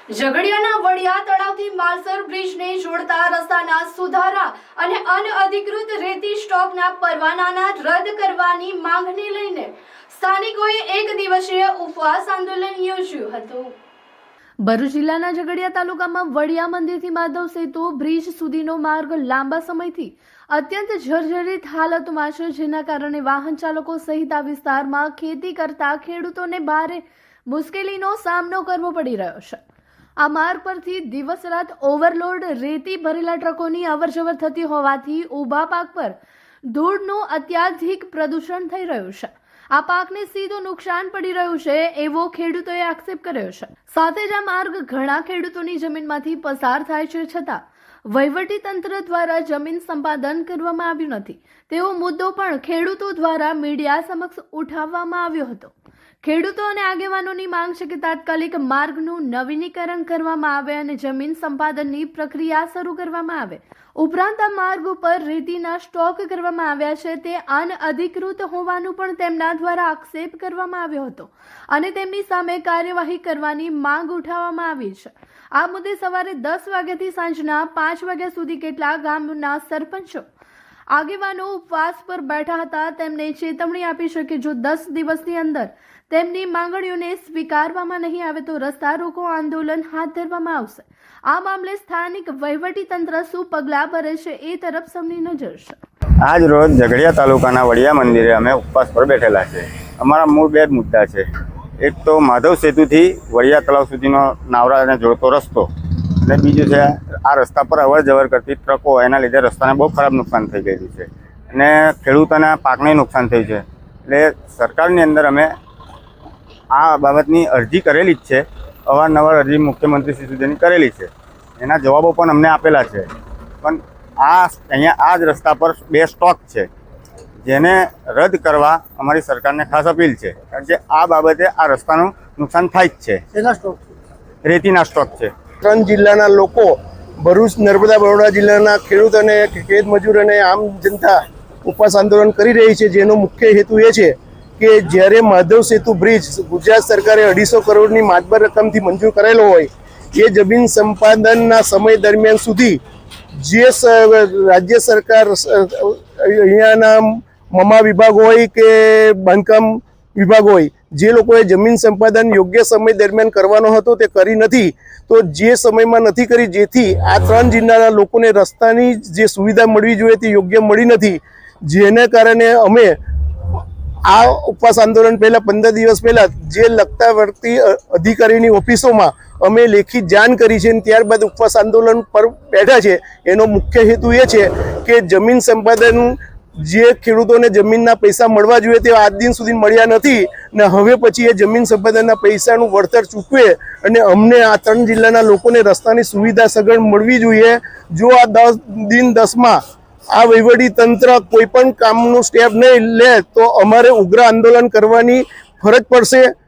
ઝઘડિયાના વડિયા તળાવથી માલસર બ્રિજને જોડતા રસ્તાના સુધારા અને અનઅધિકૃત રેતી સ્ટોકના પરવાનાના રદ કરવાની માંગને લઈને સ્થાનિકોએ એક દિવસીય ઉપવાસ આંદોલન યોજ્યું હતું। ભરૂચ જિલ્લાના ઝઘડિયા તાલુકામાં વડિયા મંદિરથી માધવ સેતુ બ્રિજ સુધીનો માર્ગ લાંબા સમયથી અત્યંત જર્જરિત હાલતમાં છે, જેના કારણે વાહન ચાલકો સહિત આ વિસ્તારમાં ખેતી કરતા ખેડૂતોને ભારે મુશ્કેલીનો સામનો કરવો પડી રહ્યો છે। આ માર્ગ પરથી દિવસ રાત ઓવરલોડ રેતી ભરેલા ટ્રકોની અવરજવર થતી હોવાથી ઊભા પાક પર ધૂળનું અત્યાધિક પ્રદૂષણ થઈ રહ્યું છે। આ પાકને સીધું નુકસાન પડી રહ્યું છે એવો ખેડૂતોએ આક્ષેપ કર્યો છે। સાથે જ આ માર્ગ ઘણા ખેડૂતોની જમીનમાંથી પસાર થાય છે, છતાં વહીવટી તંત્ર દ્વારા જમીન સંપાદન કરવામાં આવ્યું નથી તેવો મુદ્દો પણ ખેડૂતો દ્વારા મીડિયા સમક્ષ ઉઠાવવામાં આવ્યો હતો। ખેડૂતો અને આગેવાનોની માંગ છે કે તાત્કાલિક માર્ગનું નવીનીકરણ કરવામાં આવે અને જમીન સંપાદનની પ્રક્રિયા શરૂ કરવામાં આવે। ઉપરાંત આ માર્ગ ઉપર રેતીના સ્ટોક કરવામાં આવ્યા છે તે અનઅધિકૃત હોવાનું પણ તેમના દ્વારા આક્ષેપ કરવામાં આવ્યો હતો અને તેમની સામે કાર્યવાહી કરવાની માંગ ઉઠાવવામાં આવી છે। આ મુદ્દે સવારે 10 વાગ્યાથી સાંજના 5 વાગ્યા સુધી કેટલાક ગામના સરપંચો આગેવાનો ઉપવાસ પર બેઠા હતા। તેમને ચેતવણી આપી છે કે જો 10 દિવસની અંદર તેમની માંગણીઓને સ્વીકારવામાં નહીં આવે તો રસ્તા રોકો આંદોલન હાથ ધરવામાં આવશે। આ મામલે સ્થાનિક વહીવટી તંત્ર શું પગલાં ભરે છે એ તરફ સૌની નજર છે। આજ રોજ ઝઘડિયા તાલુકાના વડિયા મંદિરે અમે ઉપવાસ પર બેઠેલા છે। અમારા મૂળ બે મુદ્દા છે। એક તો માધવ સેતુથી વડિયા તળાવ સુધીનો નાવરાને જોડતો રસ્તો, અને બીજું છે આ રસ્તા પર અવર જવર કરતી ટ્રકો, એના લીધે રસ્તાને બહુ ખરાબ નુકસાન થઈ ગયેલું છે અને ખેડૂતોના પાકને નુકસાન થયું છે। એટલે સરકારની અંદર અમે આ બાબતની અરજી કરેલી જ છે, અવારનવાર અરજી મુખ્યમંત્રી શ્રી સુધીની કરેલી છે, એના જવાબો પણ અમને આપેલા છે। પણ અહીંયા આ જ રસ્તા પર 2 સ્ટોક છે, જેને રદ કરવા અમારી સરકારને ખાસ અપીલ છે, કારણ કે આ બાબતે આ રસ્તાનું નુકસાન થાય જ છે। શેના સ્ટોક છે? રેતીના સ્ટોક છે। 3 જિલ્લાના લોકો, ભરૂચ, નર્મદા, બરોડા જિલ્લાના ખેડૂત અને ખેત મજૂર અને આમ જનતા ઉપવાસ આંદોલન કરી રહી છે, જેનો મુખ્ય હેતુ એ છે કે જ્યારે માધવ સેતુ બ્રિજ ગુજરાત સરકારે 250 કરોડની માતબર રકમથી મંજૂર કરેલો હોય, એ જમીન સંપાદનના સમય દરમિયાન સુધી જે રાજ્ય સરકાર અહીંયાના મમા વિભાગ હોય કે બાંધકામ વિભાગ હોય, જે લોકોએ જમીન સંપાદન યોગ્ય સમય દરમિયાન કરવાનો હતો તે કરી નથી, તો જે સમયમાં નથી કરી, જેથી આ 3 જિલ્લાના લોકોને રસ્તાની જે સુવિધા મળવી જોઈએ તે યોગ્ય મળી નથી, જેને કારણે અમે આ ઉપવાસ આંદોલન પહેલા 15 દિવસ પહેલા જે લગતા વળતી અધિકારીની ઓફિસોમાં અમે લેખિત જાણ કરી છે અને ત્યારબાદ ઉપવાસ આંદોલન પર બેઠા છે। એનો મુખ્ય હેતુ એ છે કે જમીન સંપાદન જે ખેડૂતોને જમીનના પૈસા મળવા જોઈએ તે આજ દિન સુધી મળ્યા નથી ને હવે પછી એ જમીન સંપાદનના પૈસાનું વળતર ચૂકવે અને અમને આ 3 જિલ્લાના લોકોને રસ્તાની સુવિધા સઘન મળવી જોઈએ। જો આ 10 દિન 10માં આ વહીવટી તંત્ર કોઈ પણ કામનું સ્ટેપ નહીં લે તો અમારે ઉગ્ર આંદોલન કરવાની ફરજ પડશે।